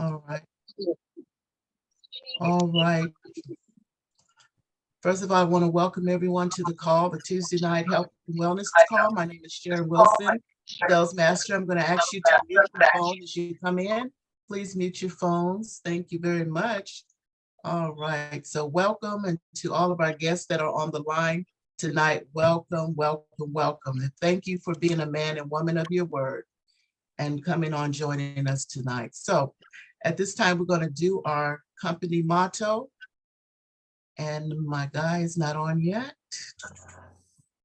All right. All right. First of all, I want to welcome everyone to the call, the Tuesday night health and wellness call. My name is Sharon Wilson, Sales Master. I'm going to ask you to mute your phone as you come in. Please mute your phones. Thank you very much. All right. So welcome, and to all of our guests that are on the line tonight, welcome, welcome, welcome. And thank you for being a man and woman of your word and coming on joining us tonight. So at this time, we're going to do our company motto. And my guy is not on yet.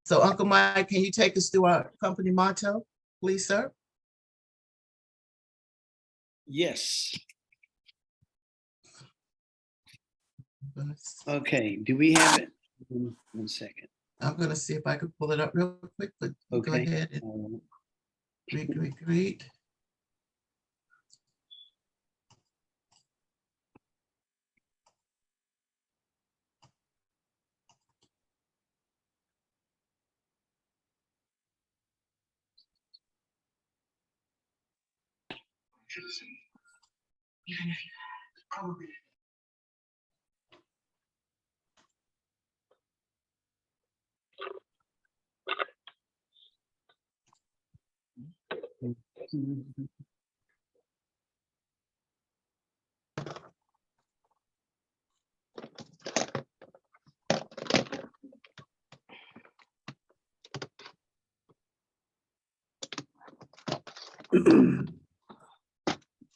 So Uncle Mike, can you take us through our company motto, please, sir? Yes. Okay, do we have it? 1 second. I'm going to see if I can pull it up real quick, but Okay. Go ahead and great.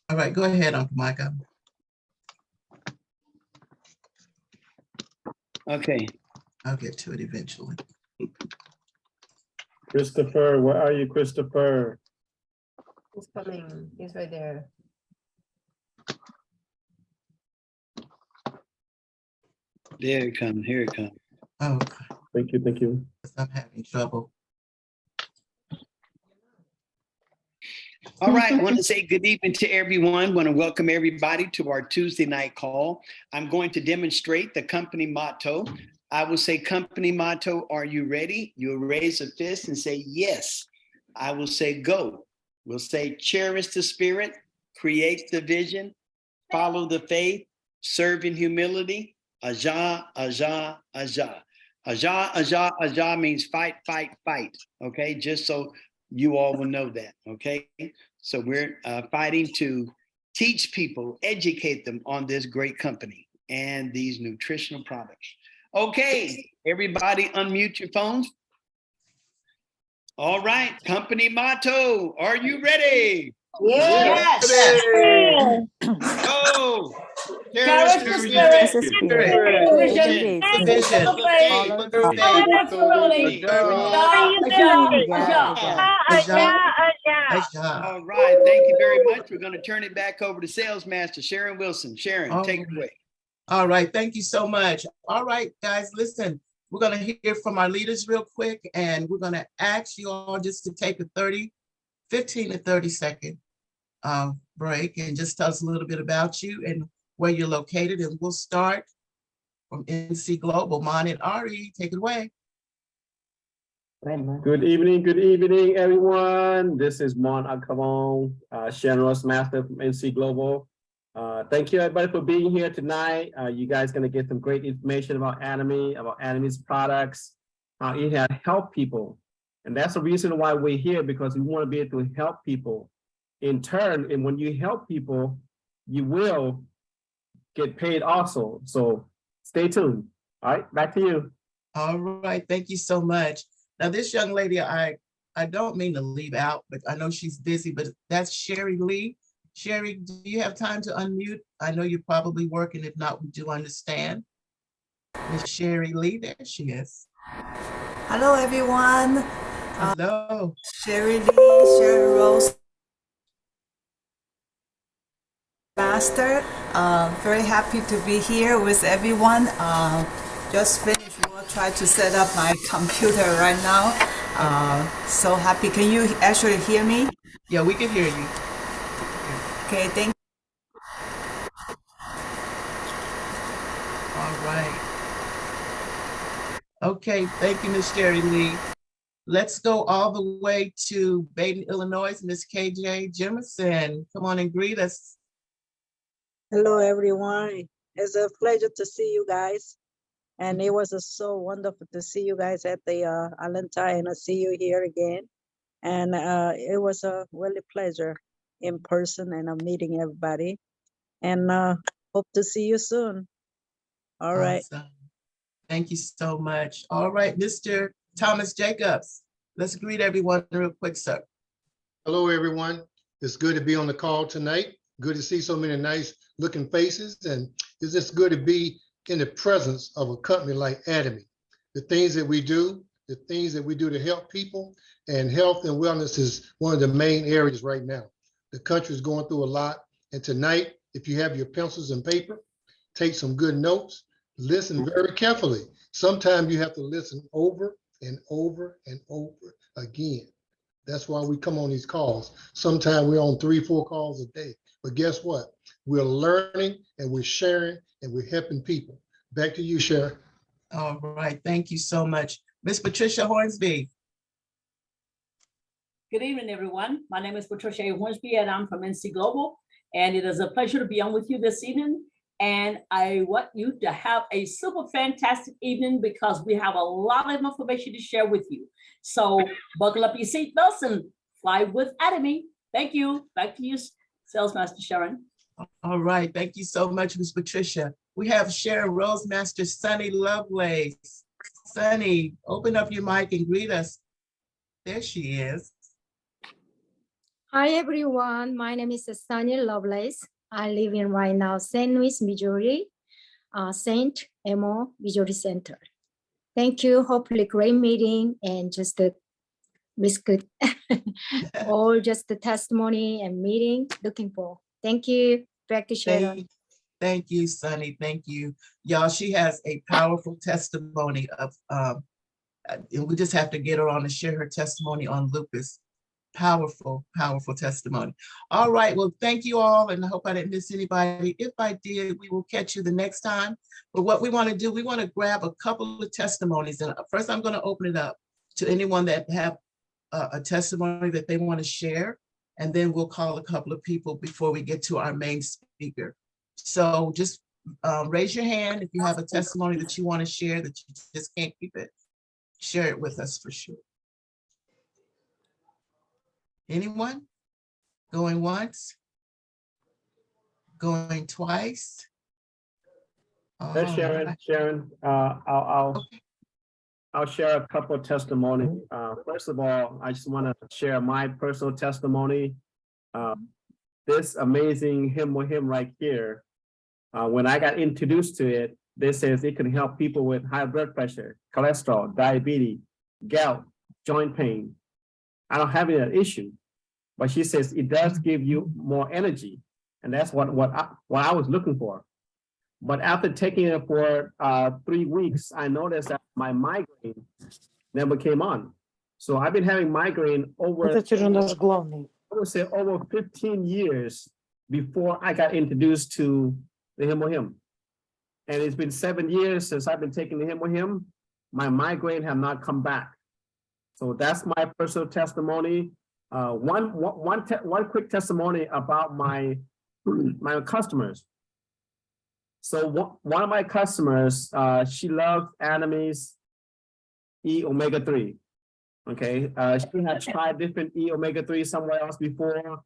All right, go ahead, Uncle Mike. Okay. I'll get to it eventually. Christopher, where are you, Christopher? He's coming. He's right there. There it comes. Here it comes. Oh, Thank you, thank you. I'm having trouble. All right, I want to say good evening to everyone. Want to welcome everybody to our Tuesday night call. I'm going to demonstrate the company motto. I will say company motto, are you ready? You'll raise a fist and say yes. I will say go. We'll say cherish the spirit, create the vision, follow the faith, serve in humility. Aja, aja, aja. Aja, aja, aja means fight, fight, fight. Okay, just so you all will know that. Okay, so we're fighting to teach people, educate them on this great company and these nutritional products. Okay, everybody unmute your phones. All right, company motto, are you ready? Yes. Go! Cherish the spirit. Vision. Follow the faith. All right, thank you very much. We're going to turn it back over to Sales Master Sharon Wilson. Sharon, take it away. All right, thank you so much. All right, guys, listen, we're going to hear from our leaders real quick, and we're going to ask you all just to take a 15 to 30 second break and just tell us a little bit about you and where you're located. And we'll start from NC Global. Mon and Ari, take it away. Good evening, everyone. This is Mon Akavon, Sales Master from NC Global. Thank you, everybody, for being here tonight. You guys going to get some great information about Atomy, about Atomy's products, how it has helped people. And that's the reason why we're here, because we want to be able to help people in turn. And when you help people, you will get paid also. So stay tuned. All right, back to you. All right, thank you so much. Now, this young lady, I don't mean to leave out, but I know she's busy, but that's Sherry Lee. Sherry, do you have time to unmute? I know you're probably working. If not, we do understand. Miss Sherry Lee, there she is. Hello, everyone. Hello. Sherry Lee, Sherry Rose Master. Very happy to be here with everyone. Just finished work, try to set up my computer right now. So happy. Can you actually hear me? Yeah, we can hear you. Okay, thank you. All right. Okay, thank you, Miss Sherry Lee. Let's go all the way to Baden, Illinois. Miss KJ Jemison, come on and greet us. Hello, everyone. It's a pleasure to see you guys. And it was so wonderful to see you guys at the Atlanta and I see you here again. And it was a really pleasure in person and I'm meeting everybody. And hope to see you soon. All right. Awesome. Thank you so much. All right, Mr. Thomas Jacobs, let's greet everyone real quick, sir. Hello, everyone. It's good to be on the call tonight. Good to see so many nice looking faces. And it's just good to be in the presence of a company like Atomy. The things that we do to help people, and health and wellness is one of the main areas right now. The country is going through a lot. And tonight, if you have your pencils and paper, take some good notes, listen very carefully. Sometimes you have to listen over and over and over again. That's why we come on these calls. Sometimes we're on 3-4 calls a day. But guess what? We're learning and we're sharing and we're helping people. Back to you, Sharon. All right, thank you so much. Miss Patricia Hornsby. Good evening, everyone. My name is Patricia Hornsby, and I'm from NC Global. And it is a pleasure to be on with you this evening. And I want you to have a super fantastic evening because we have a lot of information to share with you. So buckle up your seatbelts and fly with Atomy. Thank you. Back to you, Sales Master Sharon. All right, thank you so much, Miss Patricia. We have Sharon Rosemaster Sunny Lovelace. Sunny, open up your mic and greet us. There she is. Hi everyone, my name is Sunny Lovelace. I live in right now St. Louis, Missouri, St. Emo, Missouri Center. Thank you. Hopefully great meeting and just the good all just the testimony and meeting looking for. Thank you. Back to Sharon. Thank you, Sunny. Thank you. Y'all, she has a powerful testimony of, and we just have to get her on to share her testimony on lupus. Powerful, powerful testimony. All right, well, thank you all, and I hope I didn't miss anybody. If I did, we will catch you the next time. But what we want to do, we want to grab a couple of testimonies. And first, I'm going to open it up to anyone that have a testimony that they want to share. And then we'll call a couple of people before we get to our main speaker. So just raise your hand if you have a testimony that you want to share that you just can't keep it. Share it with us for sure. Anyone? Going once? Going twice? That's Sharon. Right. Sharon, I'll share a couple of testimonies. First of all, I just want to share my personal testimony. This amazing hymn right here, when I got introduced to it, they says it can help people with high blood pressure, cholesterol, diabetes, gout, joint pain. I don't have that issue, but she says it does give you more energy, and that's what I was looking for. But after taking it for 3 weeks, I noticed that my migraine never came on. So I've been having migraine over, I would say, over 15 years before I got introduced to the him. And it's been 7 years since I've been taking the him. My migraine have not come back. So that's my personal testimony. One quick testimony about my customers. So one of my customers, she loves Atomy's E omega-3. Okay, she had tried different E omega-3 somewhere else before,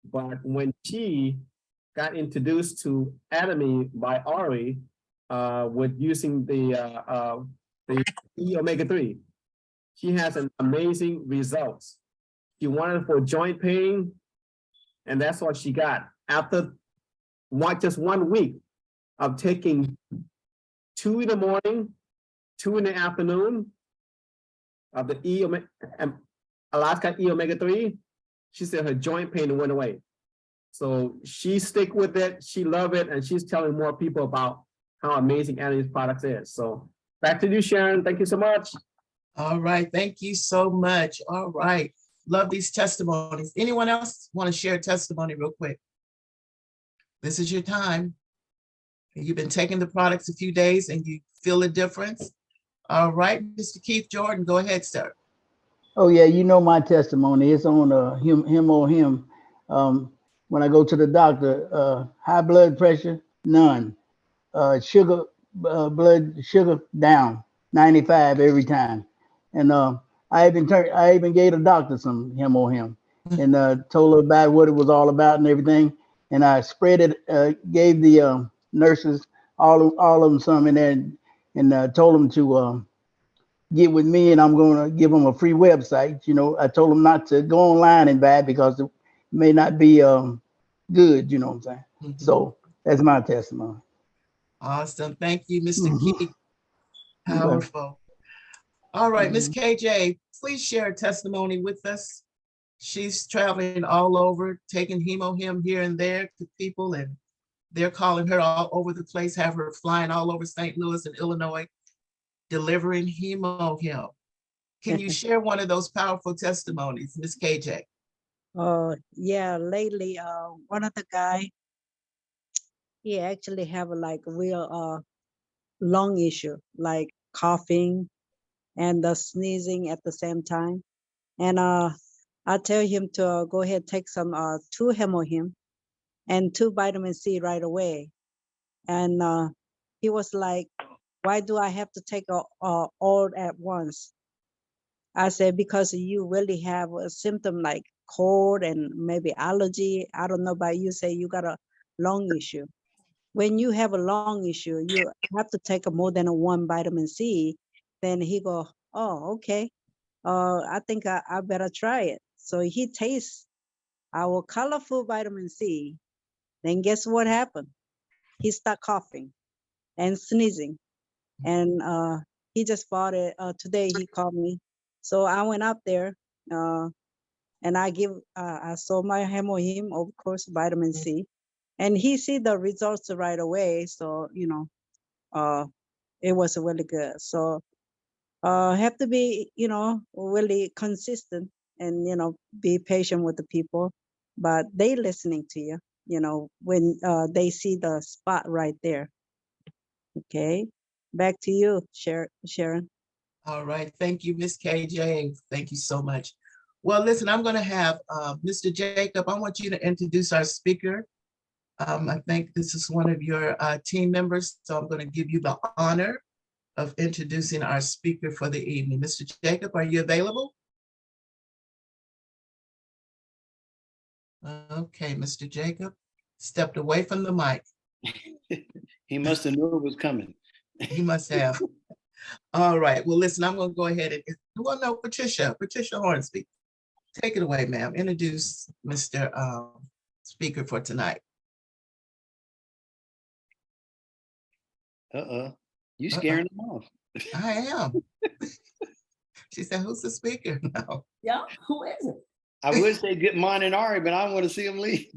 but when she got introduced to Atomy by Ari, with using the E omega-3, she has an amazing results. She wanted it for joint pain, and that's what she got. After just 1 week of taking 2 in the morning, 2 in the afternoon of the Alaska E omega-3, she said her joint pain went away. So she stick with it, she love it, and she's telling more people about how amazing Atomy's products is. So back to you, Sharon. Thank you so much. All right, thank you so much. All right, love these testimonies. Anyone else want to share a testimony real quick? This is your time. You've been taking the products a few days and you feel a difference. All right, Mr. Keith Jordan, go ahead, sir. Oh yeah, you know my testimony. It's on him. when I go to the doctor. High blood pressure, none. Sugar, blood sugar down, 95 every time. And I even gave the doctor some him and told her about what it was all about and everything. And I spread it, gave the nurses all of them some in there, and told them to get with me, and I'm going to give them a free website. I told them not to go online and buy it because it may not be good. You know what I'm saying? Mhm. So that's my testimony. Awesome. Thank you, Mr. Mhm. Key. Powerful. All right, Miss Mhm. KJ, please share a testimony with us. She's traveling all over, taking him here and there to people, and they're calling her all over the place, have her flying all over St. Louis and Illinois, delivering him. Can you share one of those powerful testimonies, Miss KJ? Yeah, lately, one of the guy, he actually have like a real lung issue, like coughing and sneezing at the same time. And I tell him to go ahead, take some 2 hemohim and 2 vitamin C right away. And he was like, why do I have to take all at once? I said, because you really have a symptom like cold and maybe allergy. I don't know about you, say you got a lung issue. When you have a lung issue, you have to take more than 1 vitamin C. Then he go, oh, okay. I think I better try it. So he tastes our colorful vitamin C. Then guess what happened? He started coughing and sneezing. And he just bought it. Today he called me. So I went up there and I saw my hemohim, of course, vitamin C. And he see the results right away. So, it was really good. So have to be, really consistent and, be patient with the people, but they listening to you, when they see the spot right there. Okay. Back to you, Sharon. All right. Thank you, Miss KJ. Thank you so much. Well, listen, I'm going to have Mr. Jacob. I want you to introduce our speaker. I think this is one of your team members, so I'm going to give you the honor of introducing our speaker for the evening. Mr. Jacob, are you available? Okay, Mr. Jacob stepped away from the mic. He must have knew it was coming. He must have. All right. Well, listen, I'm going to go ahead and, well, no, Patricia Hornsby. Take it away, ma'am. Introduce Mr. Speaker for tonight. You scaring them off. I am. She said, who's the speaker? No. Yeah, who is it? I would say good morning, Ari, but I want to see him leave.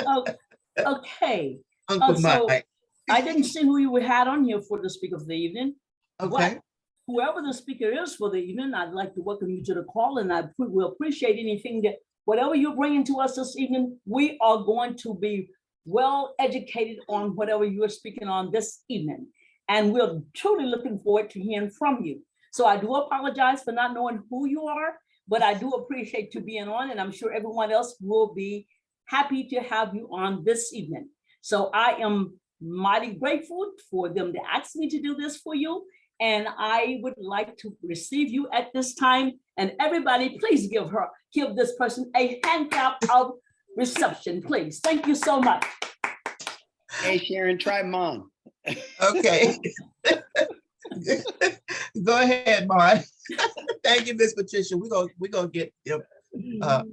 Oh, okay. Uncle So Mike. I didn't see who you had on here for the speaker of the evening. Okay. But whoever the speaker is for the evening, I'd like to welcome you to the call, and I will appreciate anything that, whatever you're bringing to us this evening, we are going to be well educated on whatever you're speaking on this evening. And we're truly looking forward to hearing from you. So I do apologize for not knowing who you are, but I do appreciate you being on, and I'm sure everyone else will be happy to have you on this evening. So I am mighty grateful for them to ask me to do this for you. And I would like to receive you at this time. And everybody, please give this person a hand clap of reception, please. Thank you so much. Hey, Sharon, try mine. Okay. Go ahead, Mark. Thank you, Miss Patricia. We're gonna get him. I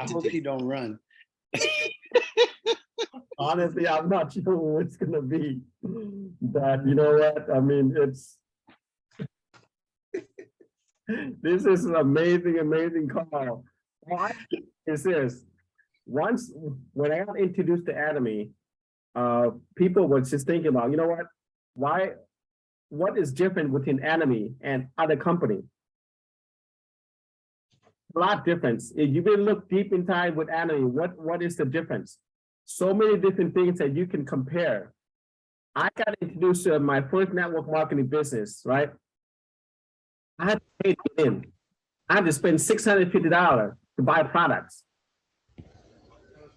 hope he don't run. Honestly, I'm not sure what it's gonna be, but you know what? I mean, this is an amazing call. Why is this? Once when I got introduced to Atomy, people were just thinking about, you know what? What is different within Atomy and other company? A lot of difference. If you really look deep inside with Atomy, what is the difference? So many different things that you can compare. I got introduced to my first network marketing business, right? I had to pay it in. I had to spend $650 to buy products.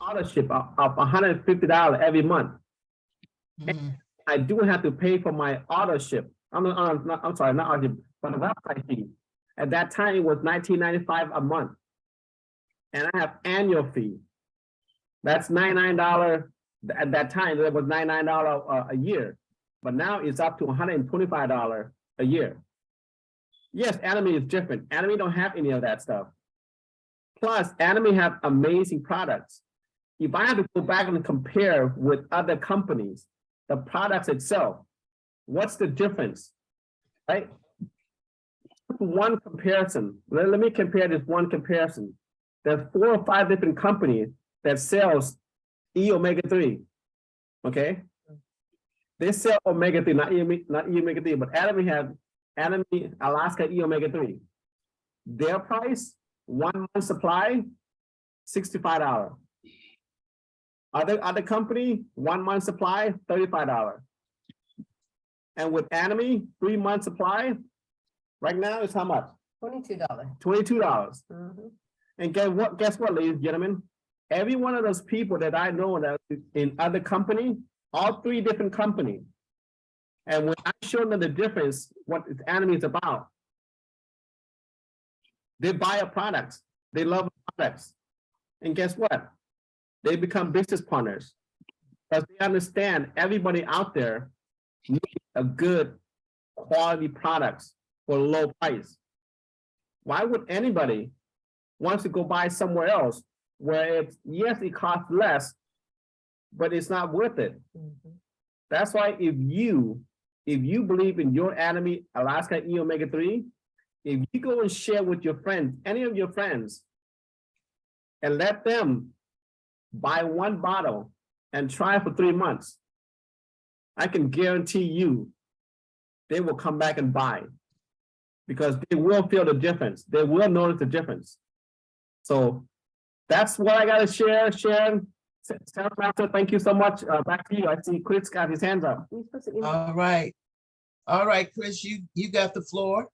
auto ship of $150 every month. Mhm. I do have to pay for my auto ship. I'm sorry, not auto ship, but the website fee. At that time, it was $19.95 a month. And I have annual fee. That's $99. At that time, it was $99 a year. But now it's up to $125 a year. Yes, Atomy is different. Atomy don't have any of that stuff. Plus, Atomy have amazing products. If I have to go back and compare with other companies, the products itself, what's the difference, right? One comparison. Let me compare this one comparison. There's 4 or 5 different companies that sells E omega-3, okay? They sell omega-3, not E omega-3, but Atomy Alaska E omega-3. Their price, 1 month supply, $65. Other company, 1 month supply, $35. And with Atomy, 3 month supply, right now it's how much? $22. $22. Mhm. And guess what, ladies and gentlemen? Every one of those people that I know that in other company, all 3 different companies. And when I show them the difference, what Atomy is about, they buy our products. They love our products. And guess what? They become business partners. Because they understand everybody out there needs a good quality products for a low price. Why would anybody want to go buy somewhere else where yes, it costs less, but it's not worth it? Mhm. That's why if you believe in your Atomy Alaska E omega-3, if you go and share with your friends, any of your friends, and let them buy 1 bottle and try for 3 months, I can guarantee you they will come back and buy because they will feel the difference. They will notice the difference. So that's what I got to share. Sharon, Sarah Master, thank you so much. Back to you. I see Chris got his hands up. You're supposed to All right. All right, Chris, you got the floor.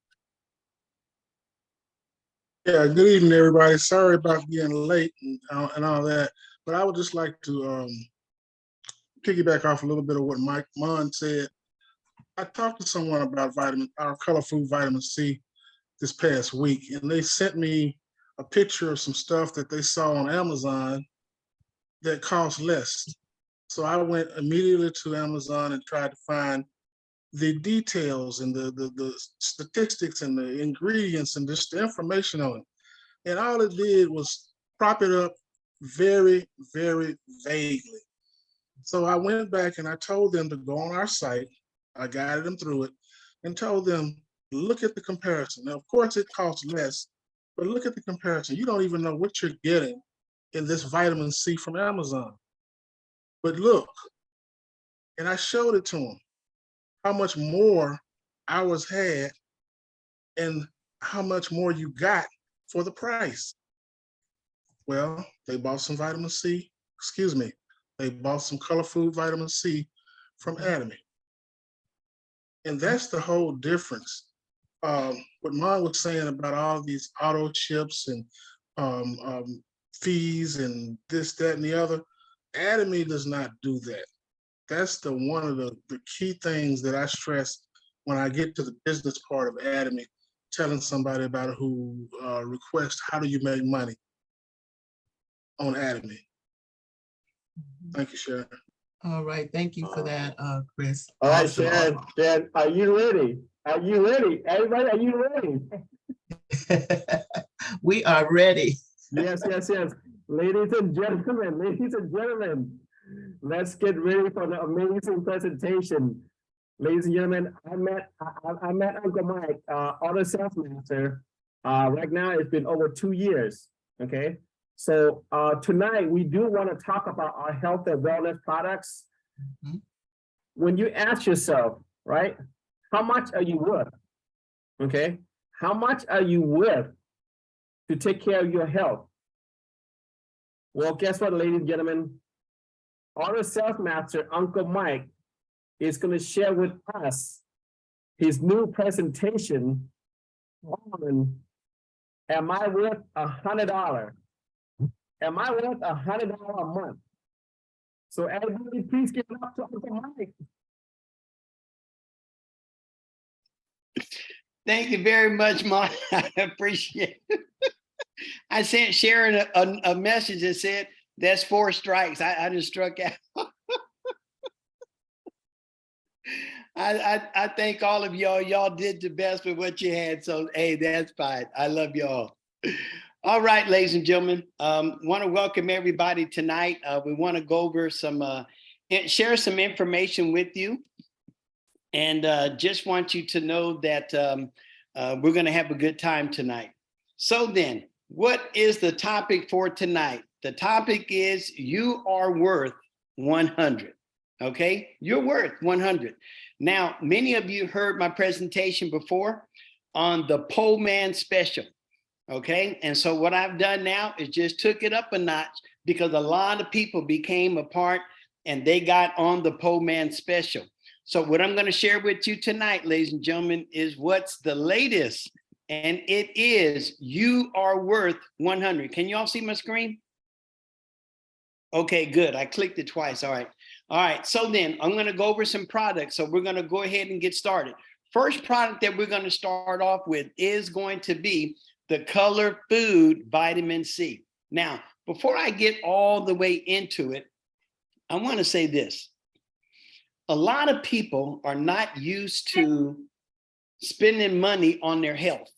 Yeah, good evening, everybody. Sorry about being late and all that, but I would just like to piggyback off a little bit of what Mike Mon said. I talked to someone about our color food vitamin C this past week, and they sent me a picture of some stuff that they saw on Amazon that cost less. So I went immediately to Amazon and tried to find the details and the statistics and the ingredients and just the information on it. And all it did was prop it up very, very vaguely. So I went back and I told them to go on our site. I guided them through it and told them, look at the comparison. Now, of course, it costs less, but look at the comparison. You don't even know what you're getting in this vitamin C from Amazon. But look, and I showed it to them, how much more ours had and how much more you got for the price. Well, they bought some vitamin C, they bought some color food vitamin C from Atomy. And that's the whole difference. What Mon was saying about all these auto chips and fees and this, that, and the other, Atomy does not do that. That's one of the key things that I stress when I get to the business part of Atomy, telling somebody about it who requests, how do you make money on Atomy? Thank you, Sharon. All right, thank you for that, Chris. All right, Awesome. Sharon, are you ready? Are you ready? Everybody, are you ready? We are ready. Yes. Ladies and gentlemen, let's get ready for the amazing presentation. Ladies and gentlemen, I met Uncle Mike, auto sales master. Right now, it's been over 2 years. Okay, so tonight we do want to talk about our health and wellness products. Mhm. When you ask yourself, right, how much are you worth? Okay, how much are you worth to take care of your health? Well, guess what, ladies and gentlemen? Auto sales master Uncle Mike is going to share with us his new presentation on, am I worth $100? Am I worth $100 a month? So everybody, please give it up to Uncle Mike. Thank you very much, Mon. I appreciate it. I sent Sharon a message that said, that's 4 strikes. I just struck out. I thank all of y'all. Y'all did the best with what you had. So, hey, that's fine. I love y'all. All right, ladies and gentlemen, want to welcome everybody tonight. We want to go over some, share some information with you. And just want you to know that we're going to have a good time tonight. So then, what is the topic for tonight? The topic is you are worth 100. Okay, you're worth 100. Now, many of you heard my presentation before on the Pole Man Special. Okay, and so what I've done now is just took it up a notch because a lot of people became a part and they got on the Pole Man Special. So what I'm going to share with you tonight, ladies and gentlemen, is what's the latest. And it is you are worth 100. Can you all see my screen? Okay, good. I clicked it twice. All right. All right. So then I'm going to go over some products. So we're going to go ahead and get started. First product that we're going to start off with is going to be the Color Food Vitamin C. Now, before I get all the way into it, I want to say this. A lot of people are not used to spending money on their health.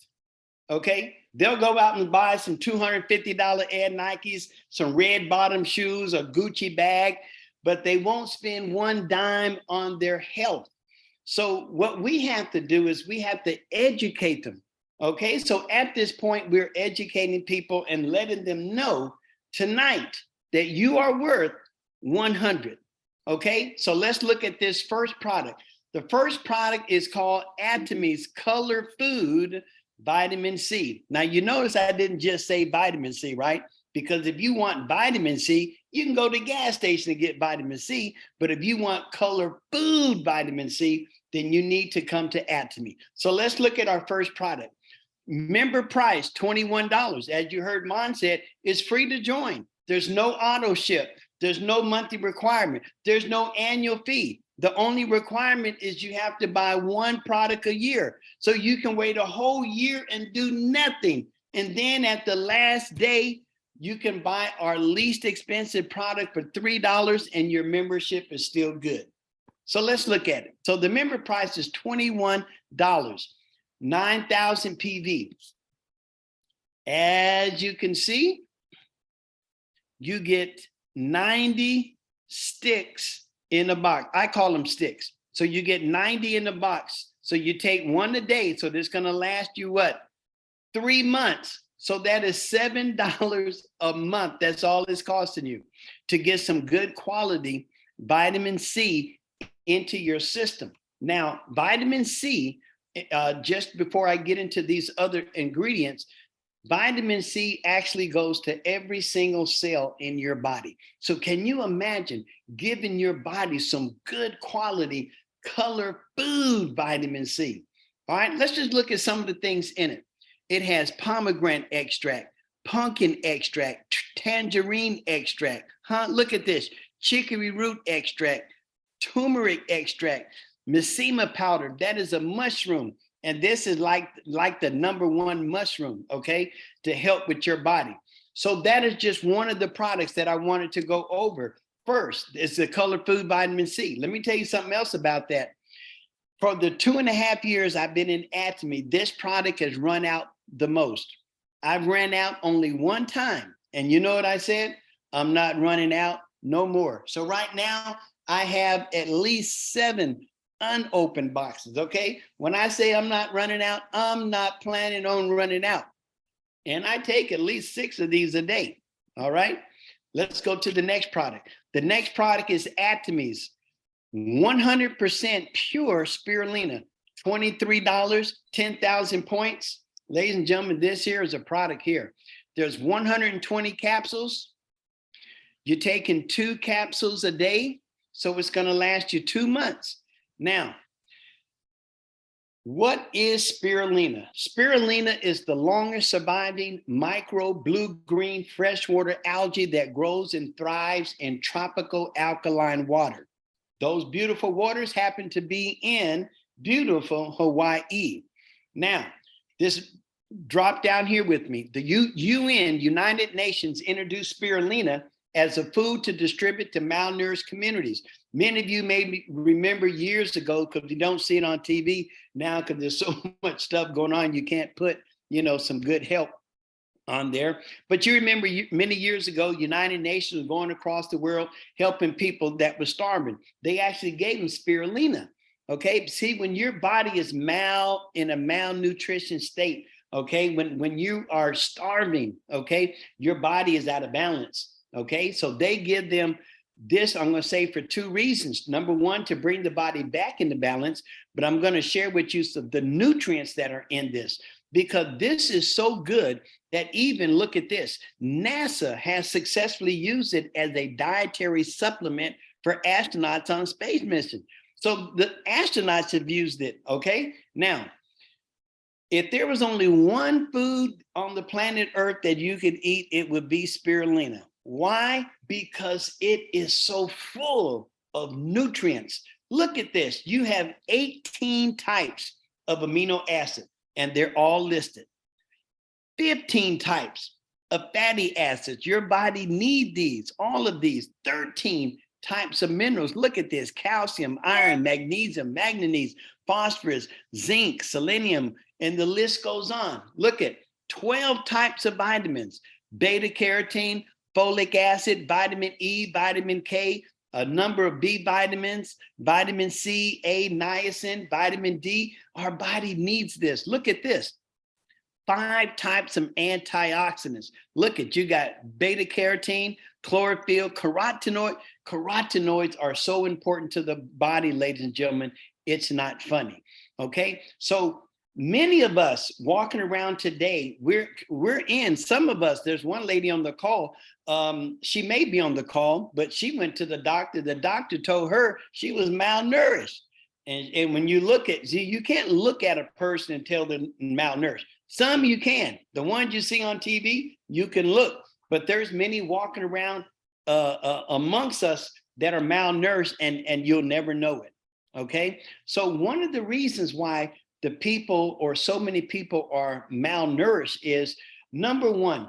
Okay, they'll go out and buy some $250 Air Nikes, some red bottom shoes, a Gucci bag, but they won't spend one dime on their health. So what we have to do is we have to educate them. Okay, so at this point, we're educating people and letting them know tonight that you are worth 100. Okay, so let's look at this first product. The first product is called Atomy's Color Food Vitamin C. Now, you notice I didn't just say vitamin C, right? Because if you want vitamin C, you can go to the gas station and get vitamin C. But if you want Color Food Vitamin C, then you need to come to Atomy. So let's look at our first product. Member price, $21. As you heard Mon said, it's free to join. There's no auto ship. There's no monthly requirement. There's no annual fee. The only requirement is you have to buy one product a year. So you can wait a whole year and do nothing. And then at the last day, you can buy our least expensive product for $3 and your membership is still good. So let's look at it. So the member price is $21, 9,000 PV. As you can see, you get 90 sticks in a box. I call them sticks. So you get 90 in the box. So you take one a day. So this is going to last you what? 3 months. So that is $7 a month. That's all it's costing you to get some good quality vitamin C into your system. Now, vitamin C, just before I get into these other ingredients, vitamin C actually goes to every single cell in your body. So can you imagine giving your body some good quality color food vitamin C? All right, let's just look at some of the things in it. It has pomegranate extract, pumpkin extract, tangerine extract. Look at this, chicory root extract, turmeric extract, Missima powder. That is a mushroom. And this is like the #1 mushroom, okay, to help with your body. So that is just one of the products that I wanted to go over. First is the Color Food Vitamin C. Let me tell you something else about that. For the 2.5 years I've been in Atomy, this product has run out the most. I've ran out only one time. And you know what I said? I'm not running out no more. So right now I have at least 7 unopened boxes, okay? When I say I'm not running out, I'm not planning on running out. And I take at least 6 of these a day, all right? Let's go to the next product. The next product is Atomy's 100% pure spirulina, $23, 10,000 points. Ladies and gentlemen, this here is a product here. There's 120 capsules. You're taking 2 capsules a day, so it's gonna last you 2 months. Now, What is spirulina? Spirulina is the longest surviving micro blue-green freshwater algae that grows and thrives in tropical alkaline water. Those beautiful waters happen to be in beautiful Hawaii. Now, this drop down here with me. The UN, United Nations, introduced spirulina as a food to distribute to malnourished communities. Many of you may remember years ago, because you don't see it on TV now, because there's so much stuff going on, you can't put, some good help on there. But you remember many years ago, United Nations was going across the world helping people that were starving. They actually gave them spirulina. Okay, see, when your body is in a malnutrition state, okay, when you are starving, okay, your body is out of balance. Okay, so they give them this, I'm going to say, for two reasons. Number one, to bring the body back into balance, but I'm going to share with you some of the nutrients that are in this, because this is so good that even, look at this, NASA has successfully used it as a dietary supplement for astronauts on space mission. So the astronauts have used it, okay? Now, if there was only one food on the planet Earth that you could eat, it would be spirulina. Why? Because it is so full of nutrients. Look at this. You have 18 types of amino acid, and they're all listed. 15 types of fatty acids. Your body needs these, all of these. 13 types of minerals. Look at this: calcium, iron, magnesium, manganese, phosphorus, zinc, selenium, and the list goes on. Look at 12 types of vitamins: beta carotene, folic acid, vitamin E, vitamin K, a number of B vitamins, vitamin C, A, niacin, vitamin D. Our body needs this. Look at this. 5 types of antioxidants. Look at, you got beta carotene, chlorophyll, carotenoid. Carotenoids are so important to the body, ladies and gentlemen. It's not funny. Okay, so many of us walking around today, we're in, some of us, there's one lady on the call, she may be on the call, but she went to the doctor told her she was malnourished. And when you look at, see, you can't look at a person and tell they're malnourished. Some you can, the ones you see on TV, you can look, but there's many walking around amongst us that are malnourished, and you'll never know it, okay? So one of the reasons why the people, or so many people, are malnourished is, number one,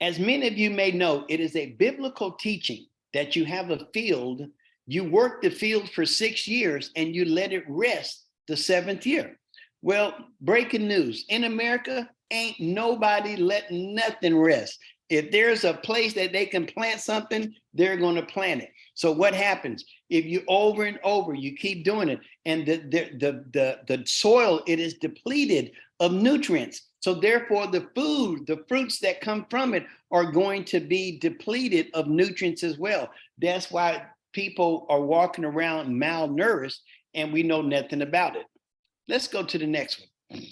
as many of you may know, it is a biblical teaching that you have a field, you work the field for 6 years, and you let it rest the 7th year. Well, breaking news, in America, ain't nobody letting nothing rest. If there's a place that they can plant something, they're going to plant it. So what happens if you over and over, you keep doing it, and the soil, it is depleted of nutrients. So therefore the food, the fruits that come from it are going to be depleted of nutrients as well. That's why people are walking around malnourished, and we know nothing about it. Let's go to the next one.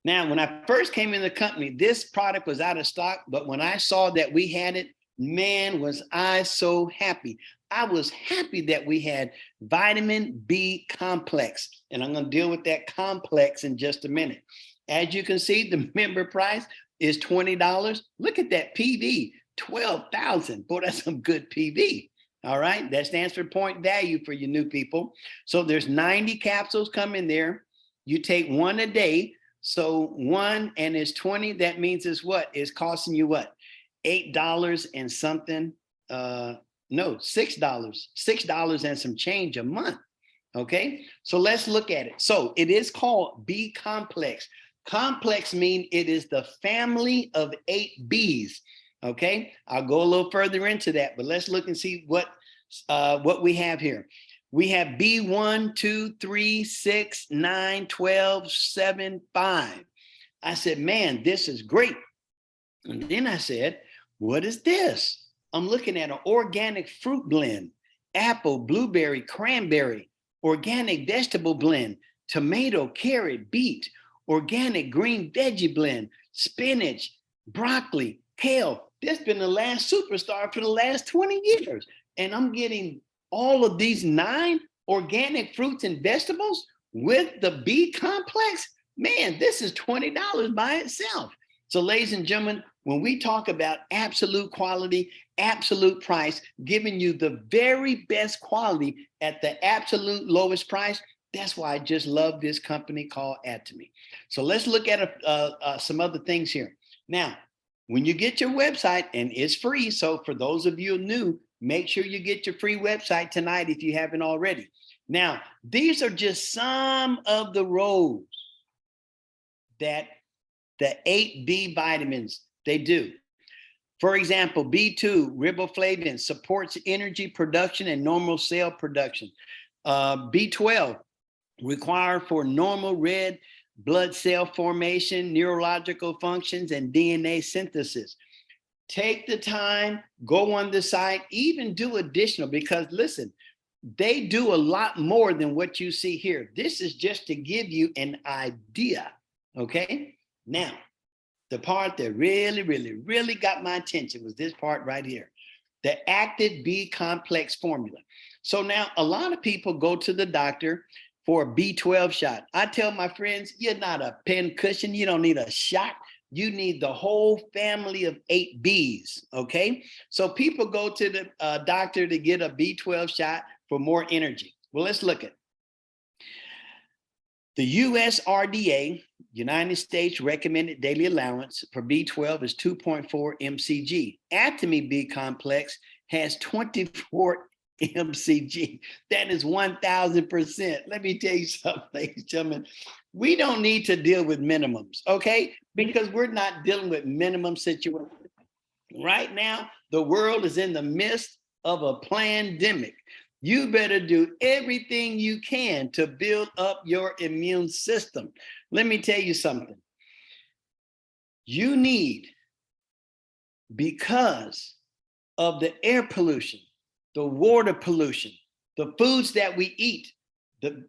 Now, when I first came in the company, this product was out of stock, but when I saw that we had it, man, was I so happy. I was happy that we had vitamin B complex, and I'm going to deal with that complex in just a minute. As you can see, the member price is $20. Look at that PV, 12,000. Boy, that's some good PV. All right, that stands for point value for you new people. So there's 90 capsules come in there. You take one a day. So one, and it's 20, that means it's what? It's costing you what? $8 and something, no, $6 and some change a month. Okay, so let's look at it. So it is called B complex. Complex means it is the family of 8 Bs. Okay, I'll go a little further into that, but let's look and see what we have here. We have B1, 2, 3, 6, 9, 12, 7, 5. I said, man, this is great. And then I said, what is this? I'm looking at an organic fruit blend, apple, blueberry, cranberry, organic vegetable blend, tomato, carrot, beet, organic green veggie blend, spinach, broccoli, kale. This has been the last superstar for the last 20 years. And I'm getting all of these 9 organic fruits and vegetables. with the B complex, man, this is $20 by itself. So ladies and gentlemen, when we talk about absolute quality, absolute price, giving you the very best quality at the absolute lowest price, that's why I just love this company called Atomy. So let's look at some other things here. Now, when you get your website, and it's free, so for those of you new, make sure you get your free website tonight if you haven't already. Now, these are just some of the roles that the 8B vitamins, they do. For example, B2, riboflavin, supports energy production and normal cell production. B12, required for normal red blood cell formation, neurological functions, and DNA synthesis. Take the time, go on the site, even do additional, because listen, they do a lot more than what you see here. This is just to give you an idea, okay? Now, the part that really got my attention was this part right here, the active B complex formula. So now a lot of people go to the doctor for a B12 shot. I tell my friends, you're not a pin cushion. You don't need a shot. You need the whole family of 8 Bs, okay? So people go to the doctor to get a B12 shot for more energy. Well, let's look at the US RDA, United States recommended daily allowance for B12 is 2.4 mcg. Atomy B complex has 24 mcg. That is 1000%. Let me tell you something, ladies and gentlemen. We don't need to deal with minimums, okay? Because we're not dealing with minimum situations. Right now, the world is in the midst of a pandemic. You better do everything you can to build up your immune system. Let me tell you something. You need, because of the air pollution, the water pollution, the foods that we eat,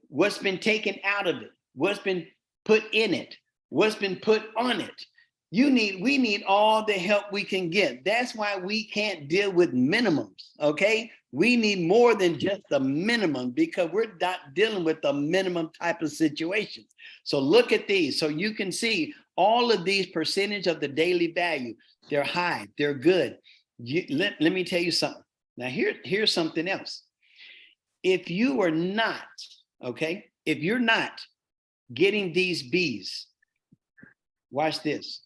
what's been taken out of it, what's been put in it, what's been put on it. We need all the help we can get. That's why we can't deal with minimums, okay? We need more than just the minimum, because we're not dealing with the minimum type of situations. So look at these. So you can see all of these percentage of the daily value. They're high, they're good. Let me tell you something. Now here's something else. If you are not, okay, if you're not getting these Bs, watch this.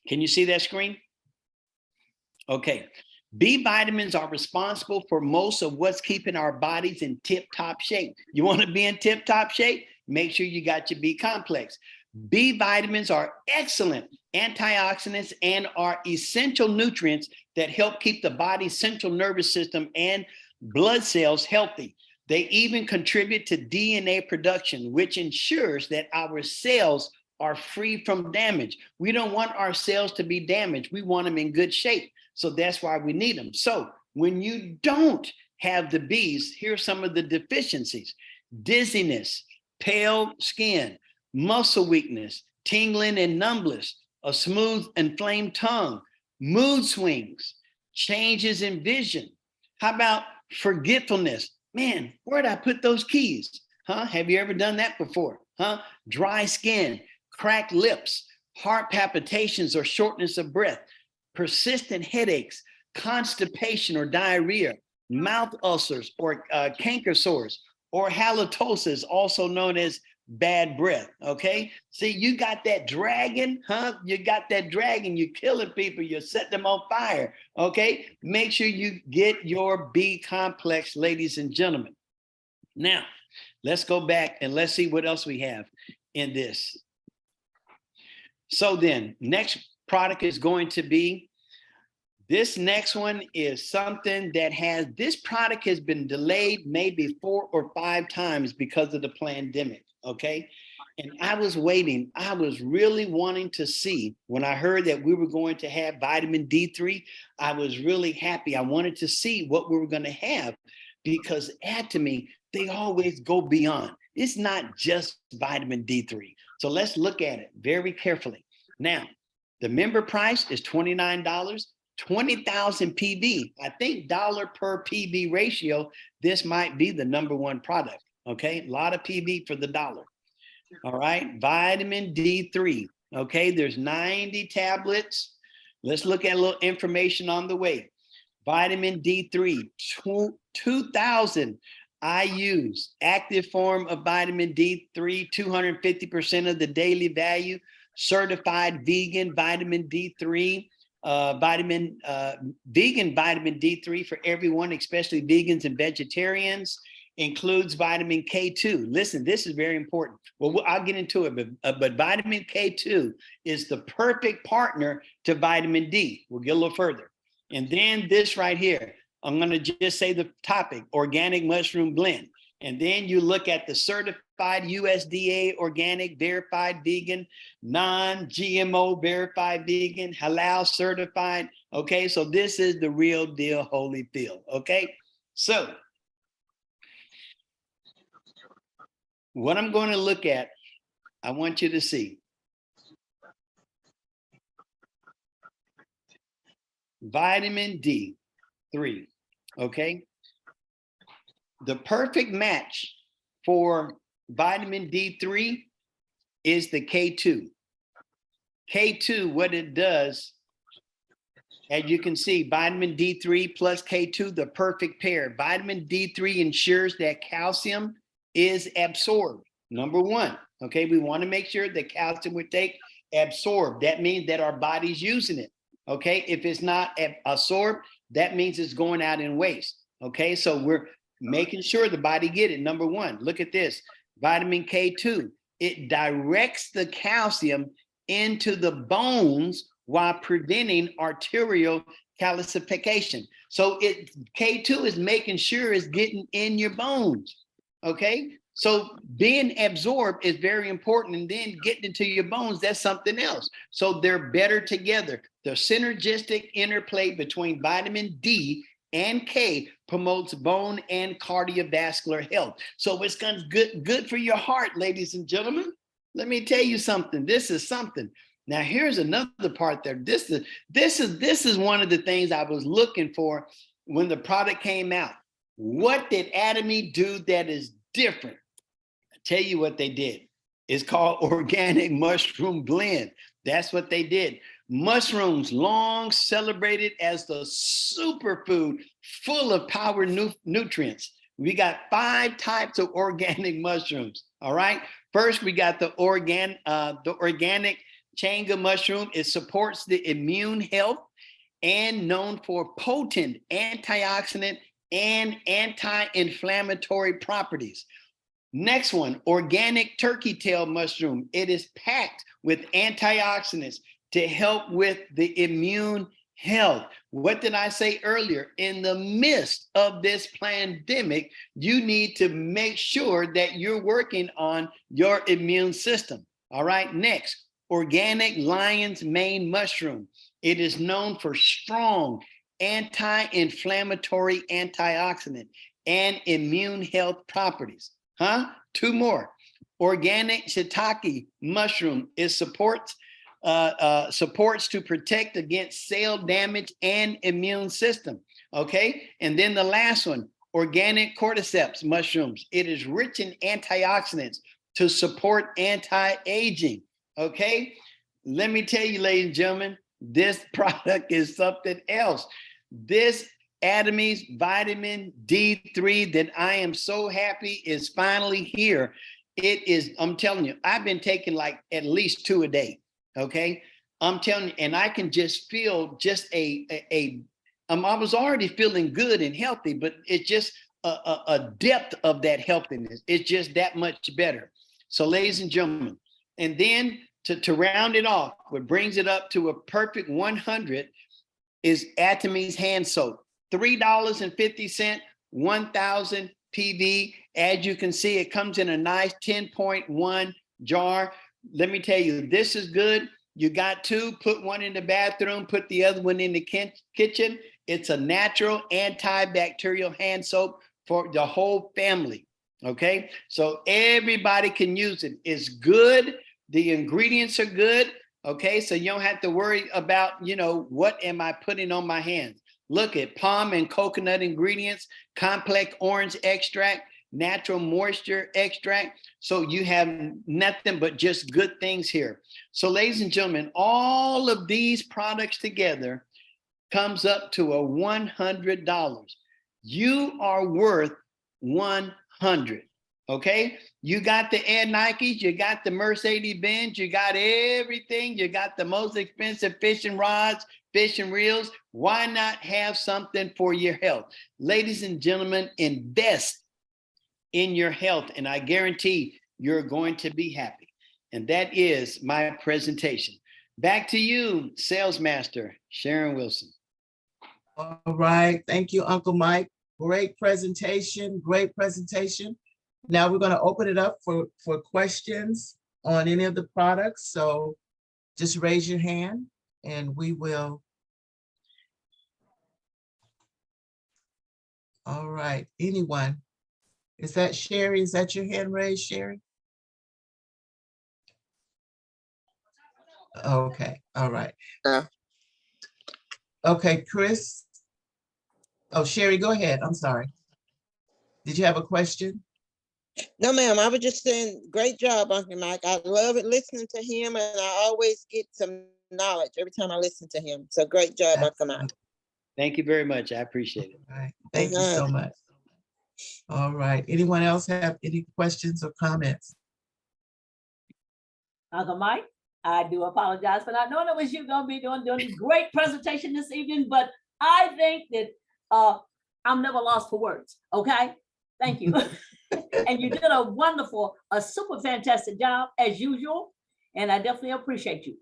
Can you see that screen? Okay. B vitamins are responsible for most of what's keeping our bodies in tip-top shape. You want to be in tip-top shape? Make sure you got your B complex. B vitamins are excellent antioxidants and are essential nutrients that help keep the body's central nervous system and blood cells healthy. They even contribute to DNA production, which ensures that our cells are free from damage. We don't want our cells to be damaged. We want them in good shape. So that's why we need them. So when you don't have the Bs, here's some of the deficiencies: dizziness, pale skin, muscle weakness, tingling and numbness, a smooth inflamed tongue, mood swings, changes in vision. How about forgetfulness? Man, where'd I put those keys? Huh? Have you ever done that before? Huh? Dry skin, cracked lips, heart palpitations or shortness of breath, persistent headaches, constipation or diarrhea, mouth ulcers or canker sores, or halitosis, also known as bad breath, okay? See, you got that dragon, huh? You got that dragon, you're killing people, you're setting them on fire, okay? Make sure you get your B complex, ladies and gentlemen. Now, let's go back and let's see what else we have in this. So then, next product is going to be, this next one is something that this product has been delayed maybe 4 or 5 times because of the pandemic, okay? And I was waiting, I was really wanting to see, when I heard that we were going to have vitamin D3, I was really happy. I wanted to see what we were gonna have, because Atomy, they always go beyond. It's not just vitamin D3. So let's look at it very carefully. Now, the member price is $29, 20,000 PV. I think dollar per PV ratio, this might be the #1 product, Okay, a lot of PV for the dollar. All right, vitamin D3. Okay, there's 90 tablets. Let's look at a little information on the way. Vitamin D3, 2,000 IUs, active form of vitamin D3, 250% of the daily value, certified vegan vitamin D3, vegan vitamin D3 for everyone, especially vegans and vegetarians, includes vitamin K2. Listen, this is very important. Well, I'll get into it, but vitamin K2 is the perfect partner to vitamin D. We'll get a little further. And then this right here, I'm going to just say the topic, organic mushroom blend. And then you look at the certified USDA organic, verified vegan, non-GMO verified vegan, halal certified. Okay, so this is the real deal, Holyfield. Okay, so what I'm going to look at, I want you to see. Vitamin D3, okay? The perfect match for vitamin D3 is the K2. K2, what it does, as you can see, vitamin D3 plus K2, the perfect pair. Vitamin D3 ensures that calcium is absorbed. Number one, okay, we want to make sure that calcium we take absorbed. That means that our body's using it. Okay, if it's not absorbed, that means it's going out in waste. Okay, so we're making sure the body get it. Number one, look at this, vitamin K2. It directs the calcium into the bones while preventing arterial calcification. So K2 is making sure it's getting in your bones. Okay, so being absorbed is very important, and then getting into your bones, that's something else. So they're better together. The synergistic interplay between vitamin D and K promotes bone and cardiovascular health. So it's good for your heart, ladies and gentlemen. Let me tell you something. This is something. Now here's another part there. This is one of the things I was looking for when the product came out. What did Atomy do that is different? I tell you what they did. It's called organic mushroom blend. That's what they did. Mushrooms, long celebrated as the superfood full of power nutrients. We got 5 types of organic mushrooms. All right. First, we got the organic changa mushroom. It supports the immune health and known for potent antioxidant and anti-inflammatory properties. Next one, organic turkey tail mushroom. It is packed with antioxidants to help with the immune health. What did I say earlier? In the midst of this pandemic, you need to make sure that you're working on your immune system. All right, next, organic lion's mane mushroom. It is known for strong anti-inflammatory, antioxidant, and immune health properties. 2 more. Organic shiitake mushroom. It supports to protect against cell damage and immune system. Okay, and then the last one, organic cordyceps mushrooms. It is rich in antioxidants to support anti-aging. Okay, let me tell you, ladies and gentlemen, this product is something else. This Atomy's vitamin D3 that I am so happy is finally here. It is, I'm telling you, I've been taking like at least 2 a day. Okay, I'm telling you, and I can just feel just I was already feeling good and healthy, but it's just a depth of that healthiness. It's just that much better. So ladies and gentlemen, and then to round it off, what brings it up to a perfect 100 is Atomy's hand soap. $3.50, 1,000 PV. As you can see, it comes in a nice 10.1 jar. Let me tell you, this is good. You got 2, put 1 in the bathroom, put the other one in the kitchen. It's a natural antibacterial hand soap for the whole family. Okay, so everybody can use it. It's good. The ingredients are good. Okay, so you don't have to worry about, what am I putting on my hands? Look at palm and coconut ingredients, complex orange extract, natural moisture extract. So you have nothing but just good things here. So ladies and gentlemen, all of these products together comes up to a $100. You are worth 100. Okay, you got the Air Nikes, you got the Mercedes Benz, you got everything, you got the most expensive fishing rods, fishing reels. Why not have something for your health? Ladies and gentlemen, invest in your health, and I guarantee you're going to be happy. And that is my presentation. Back to you, Sales Master Sharon Wilson. All right, thank you, Uncle Mike. Great presentation, great presentation. Now we're going to open it up for questions on any of the products. So just raise your hand and we will. All right, anyone? Is that Sherry? Is that your hand raised, Sherry? Okay, all right. Okay, Chris. Oh, Sherry, go ahead. I'm sorry. Did you have a question? No, ma'am. I was just saying, great job, Uncle Mike. I love it listening to him, and I always get some knowledge every time I listen to him. So great job, Uncle Mike. Thank you very much. I appreciate it. All right. Thank you so much. All right. Anyone else have any questions or comments? Uncle Mike, I do apologize for not knowing it was you going to be doing a great presentation this evening, but I think that I'm never lost for words. Okay. Thank you. And you did a wonderful, a super fantastic job as usual. And I definitely appreciate you.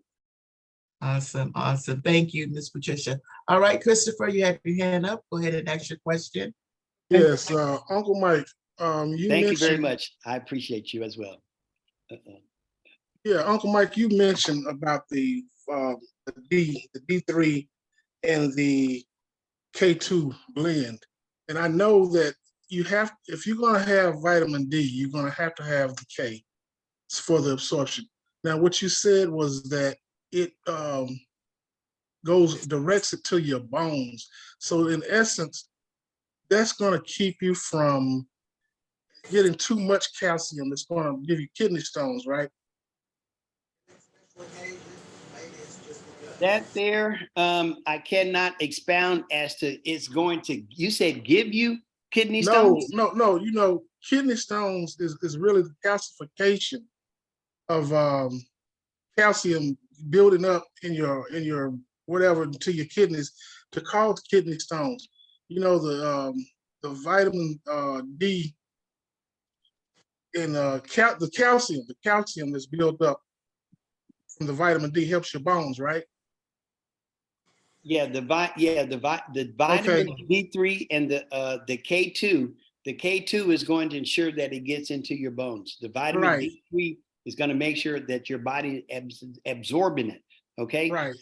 Awesome. Awesome. Thank you, Ms. Patricia. All right, Christopher, you have your hand up. Go ahead and ask your question. Yes, Uncle Mike, Thank you very much. I appreciate you as well. Yeah, Uncle Mike, you mentioned about the D3 and the K2 blend. And I know that you have, if you're going to have vitamin D, you're going to have the K for the absorption. Now, what you said was that it directs it to your bones. So in essence, that's going to keep you from getting too much calcium. It's going to give you kidney stones, right? That there, I cannot expound as to it's going to, you said give you kidney stones? No, you know, kidney stones is really the calcification of calcium building up in your whatever to your kidneys to cause kidney stones. You know, the vitamin D and the calcium that's built up from the vitamin D helps your bones, right? Yeah, the vitamin D3 and the K2. The K2 is going to ensure that it gets into your bones. The vitamin D3 is going to make sure that your body absorbing it. Okay. Right.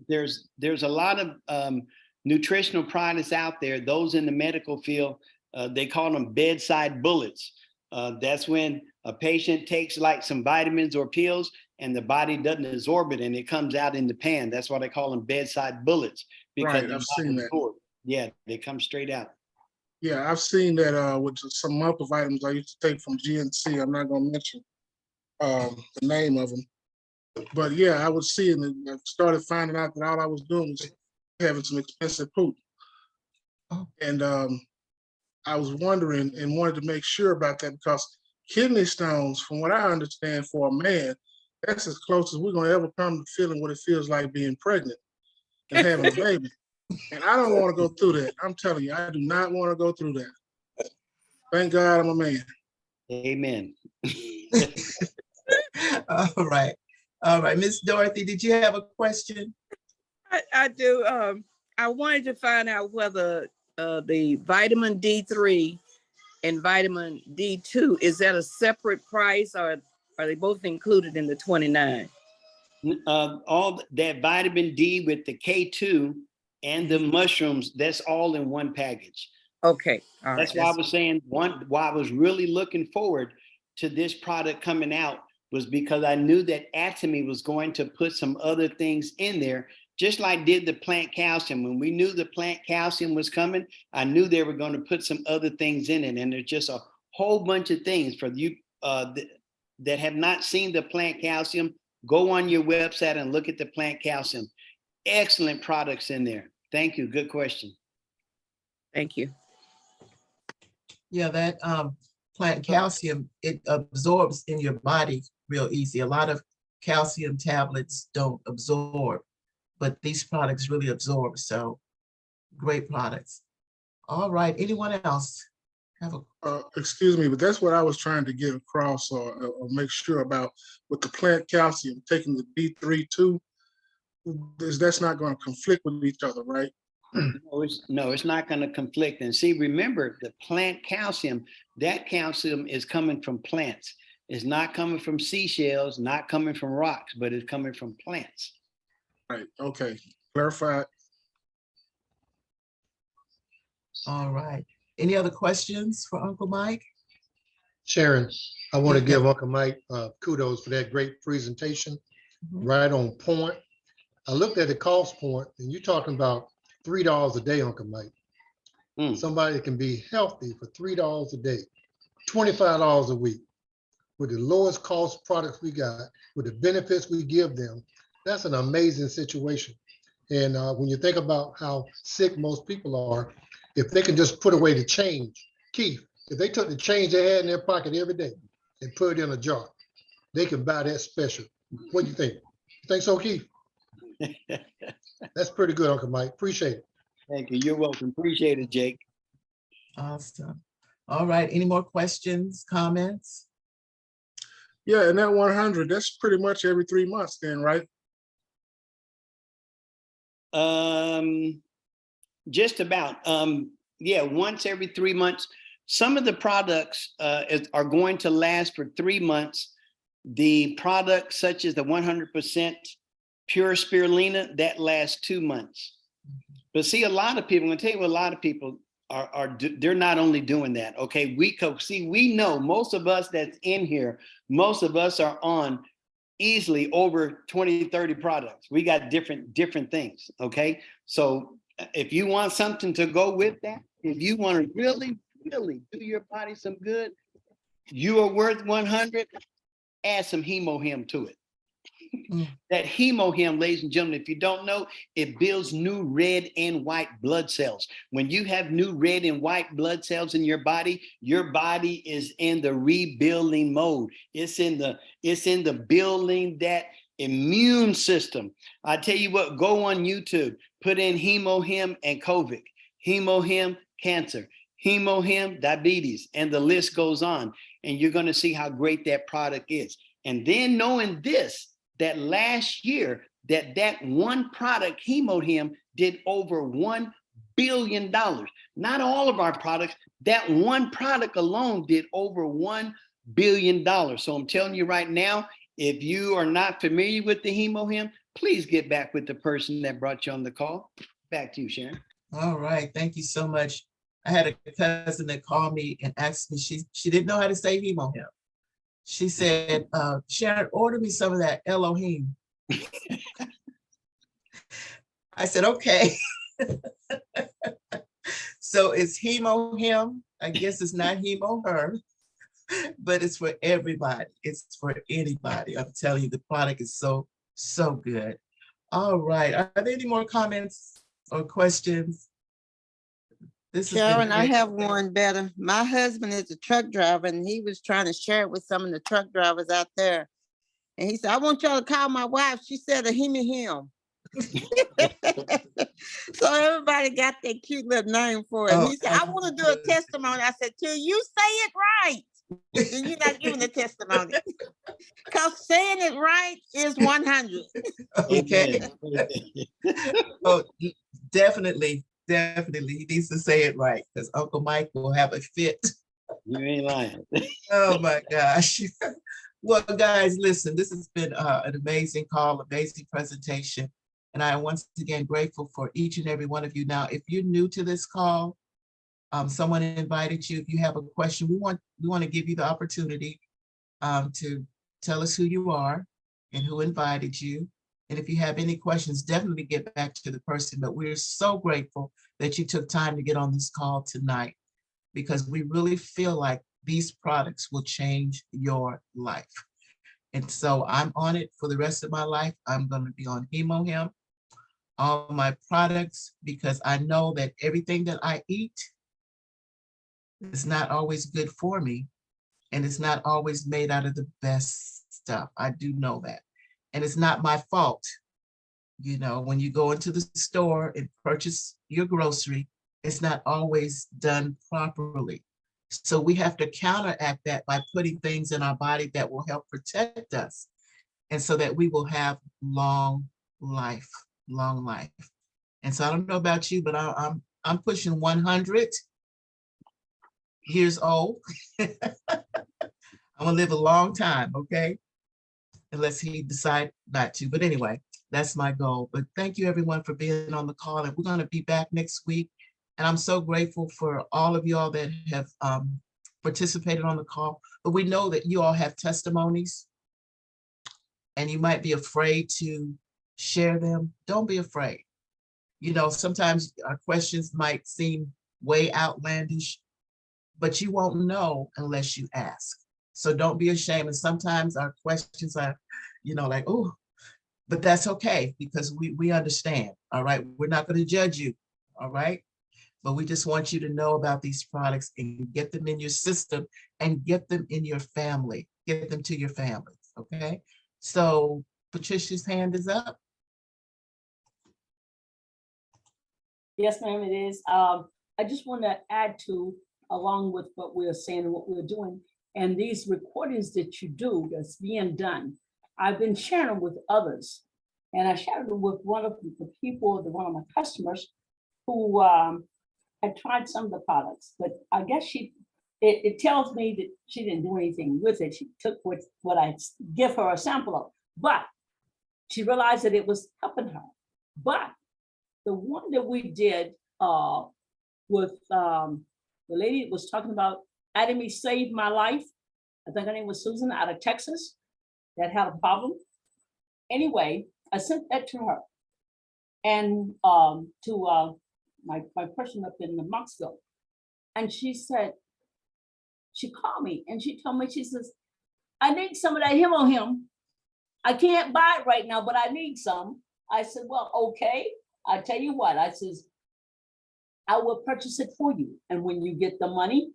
There's a lot of nutritional products out there. Those in the medical field, they call them bedside bullets. That's when a patient takes like some vitamins or pills and the body doesn't absorb it and it comes out in the pan. That's why they call them bedside bullets. Because right, I've seen that. Yeah, they come straight out. Yeah, I've seen that with some multivitamins I used to take from GNC. I'm not going to mention the name of them. But yeah, I was seeing it. I started finding out that all I was doing was having some expensive poop. And I was wondering and wanted to make sure about that because kidney stones, from what I understand for a man, that's as close as we're going to ever come to feeling what it feels like being pregnant and having a baby. And I don't want to go through that. I'm telling you, I do not want to go through that. Thank God I'm a man. Amen. All right. All right. Miss Dorothy, did you have a question? I do. I wanted to find out whether the vitamin D3 and vitamin D2, is that a separate price or are they both included in the 29? All that vitamin D with the K2 and the mushrooms, that's all in one package. Okay. All right. That's why I was saying why I was really looking forward to this product coming out was because I knew that Atomy was going to put some other things in there, just like did the plant calcium. When we knew the plant calcium was coming, I knew they were going to put some other things in it. And there's just a whole bunch of things for you that have not seen the plant calcium. Go on your website and look at the plant calcium. Excellent products in there. Thank you. Good question. Thank you. Yeah, that plant calcium, it absorbs in your body real easy. A lot of calcium tablets don't absorb, but these products really absorb. So great products. All right, anyone else have a? Excuse me, but that's what I was trying to get across or make sure about with the plant calcium, taking the D3 too. That's not going to conflict with each other, right? No, it's not going to conflict. And see, remember the plant calcium, that calcium is coming from plants. It's not coming from seashells, not coming from rocks, but it's coming from plants. Right, okay, clarified. All right. Any other questions for Uncle Mike? Sharon, I want to give Uncle Mike kudos for that great presentation. Right on point. I looked at the cost point and you're talking about $3 a day, Uncle Mike. Somebody can be healthy for $3 a day, $25 a week with the lowest cost products we got, with the benefits we give them. That's an amazing situation. And when you think about how sick most people are, if they can just put away the change, Keith, if they took the change they had in their pocket every day and put it in a jar, they can buy that special. What do you think? You think so, Keith? That's pretty good, Uncle Mike. Appreciate it. Thank you. You're welcome. Appreciate it, Jake. Awesome. All right. Any more questions, comments? Yeah, and that 100, that's pretty much every 3 months then, right? Just about. Yeah, once every 3 months. Some of the products are going to last for 3 months. The products such as the 100% pure spirulina, that lasts 2 months. But see, a lot of people, I'm gonna tell you what a lot of people they're not only doing that, okay? We know most of us that's in here, most of us are on easily over 20, 30 products. We got different things, okay? So if you want something to go with that, if you want to really, really do your body some good, you are worth 100, add some HemoHim to it. That HemoHim, ladies and gentlemen, if you don't know, it builds new red and white blood cells. When you have new red and white blood cells in your body is in the rebuilding mode. It's in the building that immune system. I tell you what, go on YouTube, put in HemoHim and COVID, HemoHim cancer, HemoHim diabetes, and the list goes on. And you're going to see how great that product is. And then knowing this, that last year, that one product, HemoHim, did over $1 billion. Not all of our products, that one product alone did over $1 billion. So I'm telling you right now, if you are not familiar with the HemoHim, please get back with the person that brought you on the call. Back to you, Sharon. All right, thank you so much. I had a cousin that called me and asked me, she didn't know how to say HemoHim. She said, Sharon, order me some of that Elohim. I said, okay. So it's HemoHim. I guess it's not Hemo her, but it's for everybody. It's for anybody. I'm telling you, the product is so good. All right. Are there any more comments or questions? Sharon, I have one better. My husband is a truck driver and he was trying to share it with some of the truck drivers out there. And he said, I want y'all to call my wife. She said a him. So everybody got that cute little name for it. He said, I want to do a testimony. I said, till you say it right, then you're not giving a testimony. Because saying it right is 100. Okay. Oh, definitely. He needs to say it right because Uncle Mike will have a fit. You ain't lying. Oh my gosh. Well, guys, listen, this has been an amazing call, amazing presentation. And I am once again grateful for each and every one of you. Now, if you're new to this call, someone invited you. If you have a question, we want to give you the opportunity to tell us who you are and who invited you. And if you have any questions, definitely get back to the person. But we're so grateful that you took time to get on this call tonight because we really feel like these products will change your life. And so I'm on it for the rest of my life. I'm going to be on HemoHim, all my products, because I know that everything that I eat is not always good for me. And it's not always made out of the best stuff. I do know that. And it's not my fault. You know, when you go into the store and purchase your grocery, it's not always done properly. So we have to counteract that by putting things in our body that will help protect us. And so that we will have long life. And so I don't know about you, but I'm pushing 100 years old. I'm gonna live a long time, okay? Unless he decide not to. But anyway, that's my goal. But thank you everyone for being on the call, and we're gonna be back next week. And I'm so grateful for all of y'all that have participated on the call. But we know that you all have testimonies and you might be afraid to share them. Don't be afraid. You know, sometimes our questions might seem way outlandish, but you won't know unless you ask. So don't be ashamed. And sometimes our questions are, you know, like, oh, but that's okay because we understand. All right. We're not going to judge you. All right. But we just want you to know about these products and get them in your system and get them in your family. Get them to your families. Okay. So Patricia's hand is up. Yes, ma'am, it is. I just want to add to, along with what we're saying and what we're doing, and these recordings that you do that's being done, I've been sharing with others. And I shared them with one of the people, one of my customers who had tried some of the products, but I guess it tells me that she didn't do anything with it. She took what I give her a sample of, but she realized that it was helping her. But the one that we did with the lady that was talking about Atomy saved my life. I think her name was Susan out of Texas that had a problem. Anyway, I sent that to her and to my person up in the Knoxville. And she said, she called me and she told me, she says, I need some of that HemoHim. I can't buy it right now, but I need some. I said, well, okay. I tell you what, I says, I will purchase it for you. And when you get the money,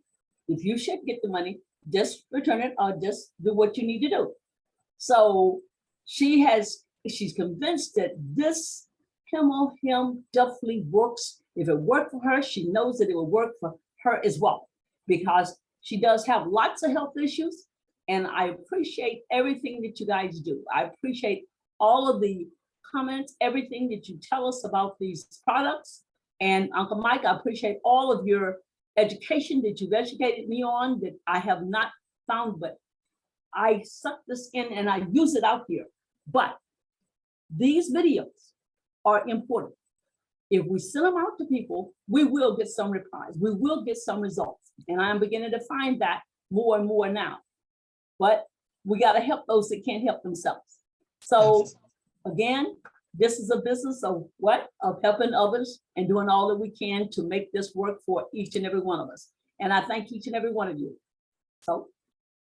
if you should get the money, just return it or just do what you need to do. So she's convinced that this HemoHim definitely works. If it worked for her, she knows that it will work for her as well, because she does have lots of health issues. And I appreciate everything that you guys do. I appreciate all of the comments, everything that you tell us about these products. And Uncle Mike, I appreciate all of your education that you've educated me on that I have not found, but I suck this in and I use it out here. But these videos are important. If we send them out to people, we will get some replies. We will get some results. And I'm beginning to find that more and more now. But we got to help those that can't help themselves. So again, this is a business of what? Of helping others and doing all that we can to make this work for each and every one of us. And I thank each and every one of you. So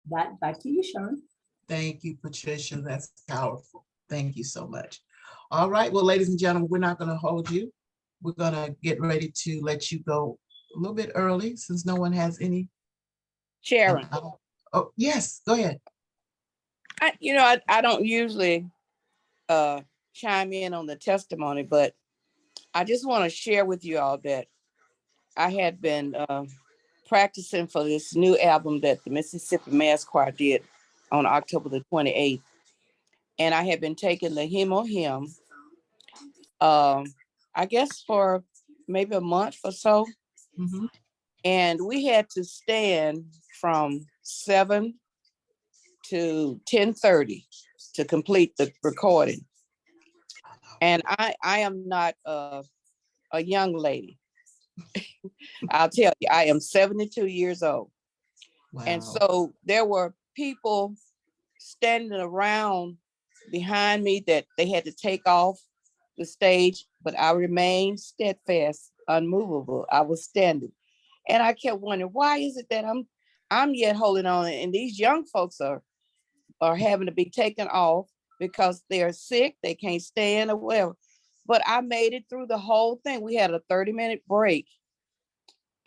back to you, Sharon. Thank you, Patricia. That's powerful. Thank you so much. All right. Well, ladies and gentlemen, we're not going to hold you. We're going to get ready to let you go a little bit early since no one has any. Sharon. Oh, yes, go ahead. I don't usually chime in on the testimony, but I just want to share with you all that I had been practicing for this new album that the Mississippi Mass Choir did on October the 28th. And I had been taking the HemoHim, I guess for maybe a month or so. Mm-hmm. And we had to stand from 7 to 10:30 to complete the recording. And I am not a young lady. I'll tell you, I am 72 years old. Wow. And so there were people standing around behind me that they had to take off the stage, but I remained steadfast, unmovable. I was standing. And I kept wondering, why is it that I'm I'm yet holding on, and these young folks are having to be taken off because they're sick, they can't stand or whatever. But I made it through the whole thing. We had a 30-minute break,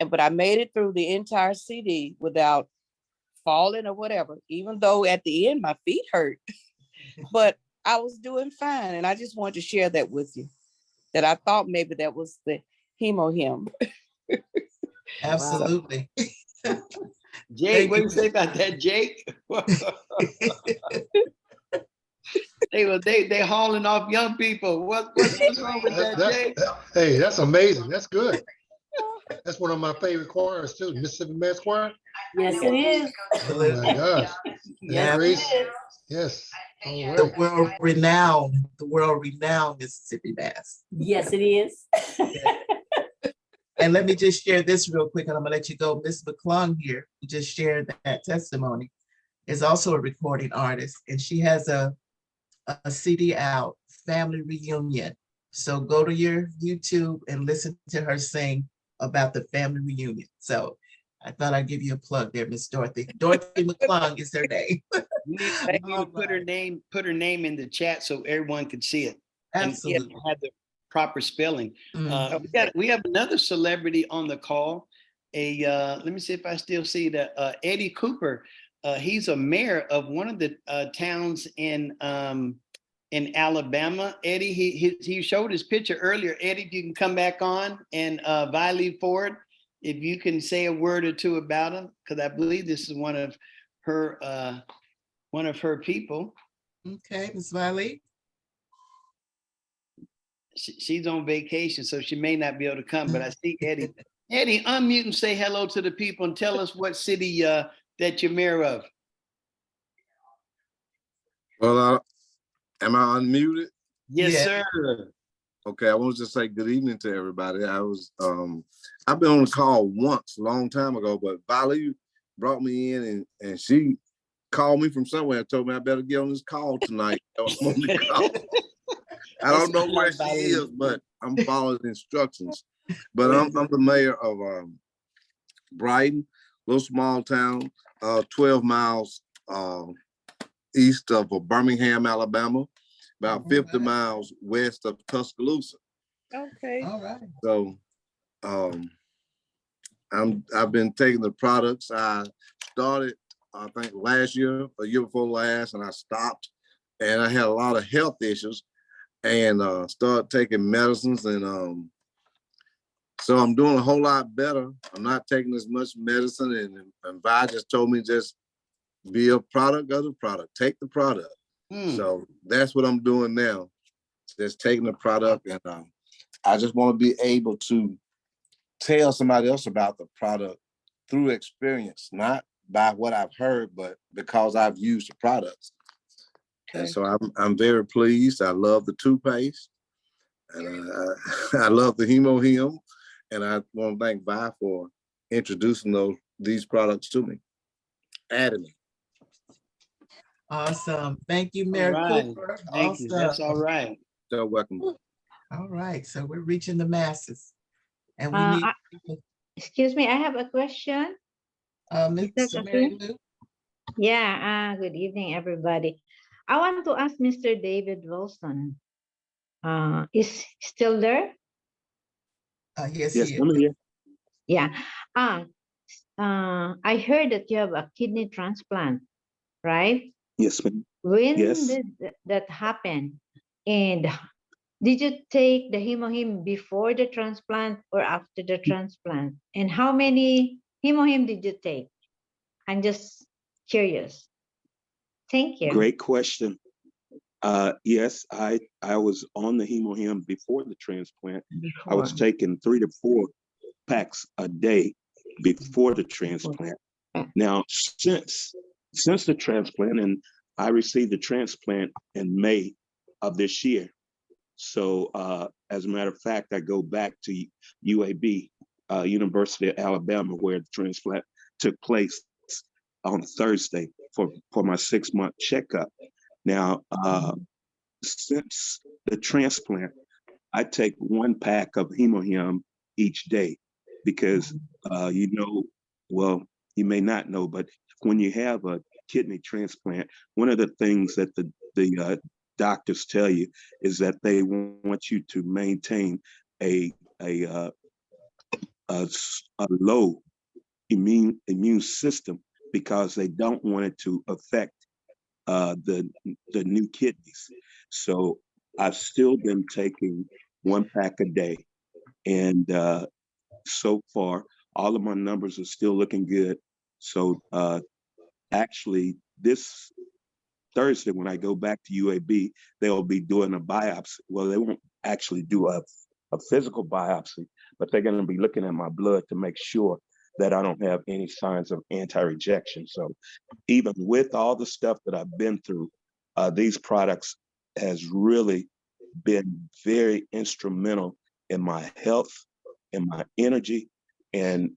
but I made it through the entire CD without falling or whatever, even though at the end my feet hurt. But I was doing fine, and I just wanted to share that with you, that I thought maybe that was the hemo hymn. Absolutely. Jake, what do you say about that, Jake? they hauling off young people. What's wrong with that, Jake? Hey, that's amazing. That's good. That's one of my favorite choirs too, Mississippi Mass Choir. Yes, it is. Oh my gosh. Yes, Grace. it is. Yes. All The right. world renowned Mississippi Mass. Yes, it is. And let me just share this real quick, and I'm gonna let you go. Miss McClung here, who just shared that testimony, is also a recording artist, and she has a CD out, Family Reunion. So go to your YouTube and listen to her sing about the family reunion. So I thought I'd give you a plug there, Miss Dorothy. Dorothy McClung is her name. We need to put her name in the chat so everyone can see it. Absolutely. And have the proper spelling. We have another celebrity on the call. Let me see if I still see that. Eddie Cooper. He's a mayor of one of the towns in Alabama. Eddie, he showed his picture earlier. Eddie, if you can come back on, and Viley Ford, if you can say a word or two about him, because I believe this is one of her people. Okay, Ms. Viley. She's on vacation, so she may not be able to come, but I see Eddie. Eddie, unmute and say hello to the people and tell us what city that you're mayor of. Well, am I unmuted? Yes, sir. Okay, I want to just say good evening to everybody. I've been on the call once a long time ago, but Valerie brought me in and she called me from somewhere and told me I better get on this call tonight. I'm on the call. I don't know where she is, but I'm following the instructions. But I'm the mayor of Brighton, little small town, 12 miles east of Birmingham, Alabama, about 50 miles west of Tuscaloosa. Okay. All right. So I've been taking the products. I started, I think, last year, a year before last, and I stopped. And I had a lot of health issues and started taking medicines. And so I'm doing a whole lot better. I'm not taking as much medicine. And Vi just told me just be a product of the product. Take the product. So that's what I'm doing now. Just taking the product. And I just want to be able to tell somebody else about the product through experience, not by what I've heard, but because I've used the products. Okay. And so I'm very pleased. I love the toothpaste, and I love the Hemo Hymn, and I want to thank Vi for introducing these products to me. Atomy. Awesome. Thank you, Mayor Cooper. Thank you. That's all right. So welcome. All right. So we're reaching the masses. And we need people. Excuse me, I have a question. Mr. Mary Lou? Yeah, good evening, everybody. I want to ask Mr. David Wilson. Is still there? Yes, he is. Here. Yeah. I heard that you have a kidney transplant, right? Yes, ma'am. When did that happen? And did you take the hemohim before the transplant or after the transplant? And how many hemohim did you take? I'm just curious. Thank you. Great question. Yes, I was on the hemohim before the transplant. I was taking 3 to 4 packs a day before the transplant. Now, since the transplant, and I received the transplant in May of this year. So as a matter of fact, I go back to UAB, University of Alabama, where the transplant took place on Thursday for my 6-month checkup. Now, since the transplant, I take 1 pack of hemohim each day because, you may not know, but when you have a kidney transplant, one of the things that the doctors tell you is that they want you to maintain a a, uh, a low immune system because they don't want it to affect the new kidneys. So I've still been taking 1 pack a day, and so far all of my numbers are still looking good. So actually, this Thursday when I go back to UAB, they'll be doing a biopsy. Well, they won't actually do a physical biopsy, but they're going to be looking at my blood to make sure that I don't have any signs of anti-rejection. So even with all the stuff that I've been through, these products has really been very instrumental in my health, in my energy, and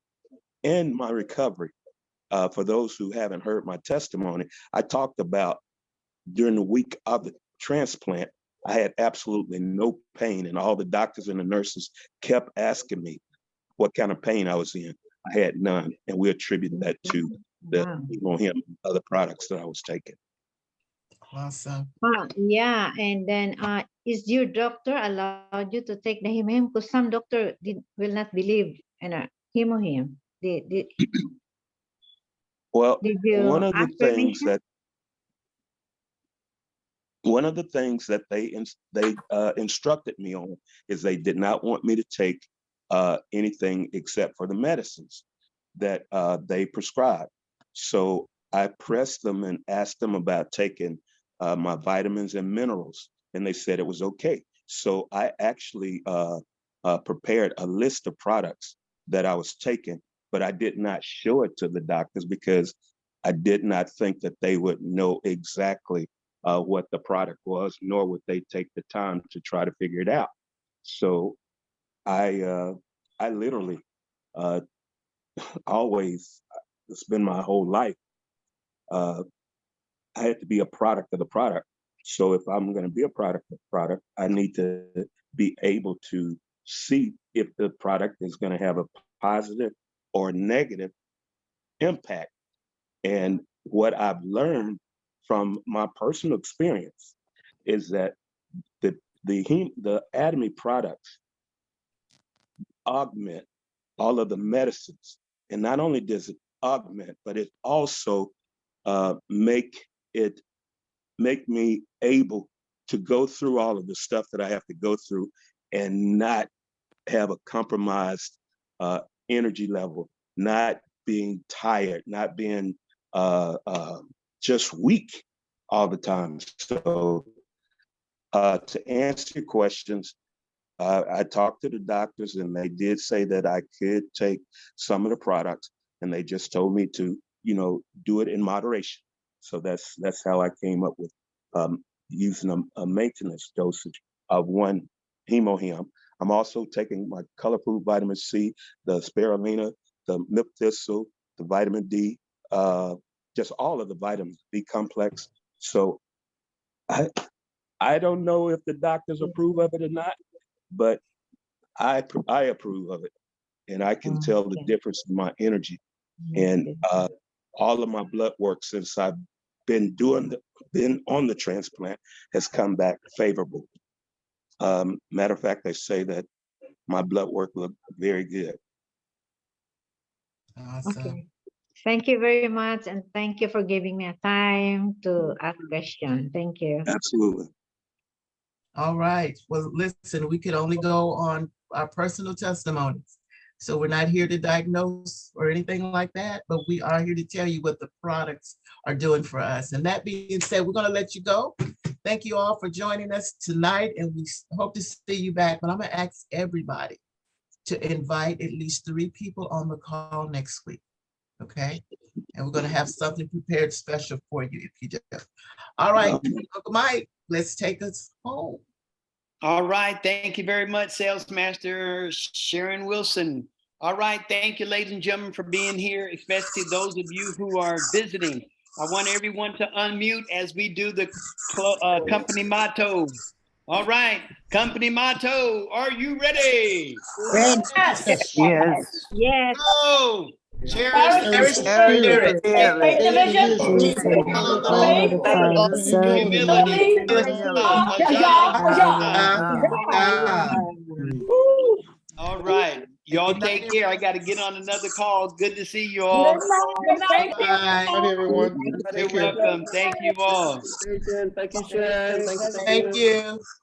my recovery. For those who haven't heard my testimony, I talked about during the week of the transplant, I had absolutely no pain, and all the doctors and the nurses kept asking me what kind of pain I was in. I had none, and we attributed that to the him other products that I was taking. Awesome. Yeah, and then is your doctor allowed you to take the hemohim? Because some doctor will not believe in a hemohim. Well, Did you one of the ask things permission? they instructed me on is they did not want me to take anything except for the medicines that they prescribed. So I pressed them and asked them about taking my vitamins and minerals, and they said it was okay. So I actually prepared a list of products that I was taking, but I did not show it to the doctors because I did not think that they would know exactly what the product was, nor would they take the time to try to figure it out. So I literally always, it's been my whole life, I had to be a product of the product. So if I'm going to be a product of the product, I need to be able to see if the product is going to have a positive or negative impact. And what I've learned from my personal experience is that the Atomy products augment all of the medicines. And not only does it augment, but it also make me able to go through all of the stuff that I have to go through and not have a compromised energy level, not being tired, not being just weak all the time. So to answer your questions, I talked to the doctors and they did say that I could take some of the products, and they just told me to, do it in moderation. So that's how I came up with using a maintenance dosage of 1 hemohim. I'm also taking my color food vitamin C, the spirulina, the milk thistle, the vitamin D, just all of the vitamins, B complex. So I don't know if the doctors approve of it or not, but I approve of it, and I can tell the difference in my energy and all of my blood work since I've been on the transplant has come back favorable. Matter of fact, they say that my blood work looked very good. Awesome. Okay. Thank you very much, and thank you for giving me a time to ask question. Thank you. Absolutely. All right. Well, listen, we could only go on our personal testimonies. So we're not here to diagnose or anything like that, but we are here to tell you what the products are doing for us. And that being said, we're going to let you go. Thank you all for joining us tonight, and we hope to see you back. But I'm going to ask everybody to invite at least 3 people on the call next week. Okay? And we're going to have something prepared special for you if you do. All right, Uncle Mike, let's take us home. All right. Thank you very much, Sales Master Sharon Wilson. All right. Thank you, ladies and gentlemen, for being here, especially those of you who are visiting. I want everyone to unmute as we do the company motto. All right. Company motto. Are you ready? Yes. Yes. Go. Cherish the spirit. Faith division. Humility. All right. Y'all take care. I got to get on another call. Good to see you all. Good night. Bye, everyone. You're Take care. welcome. Thank you all. Thank you, Sharon. Thank you. Thank you.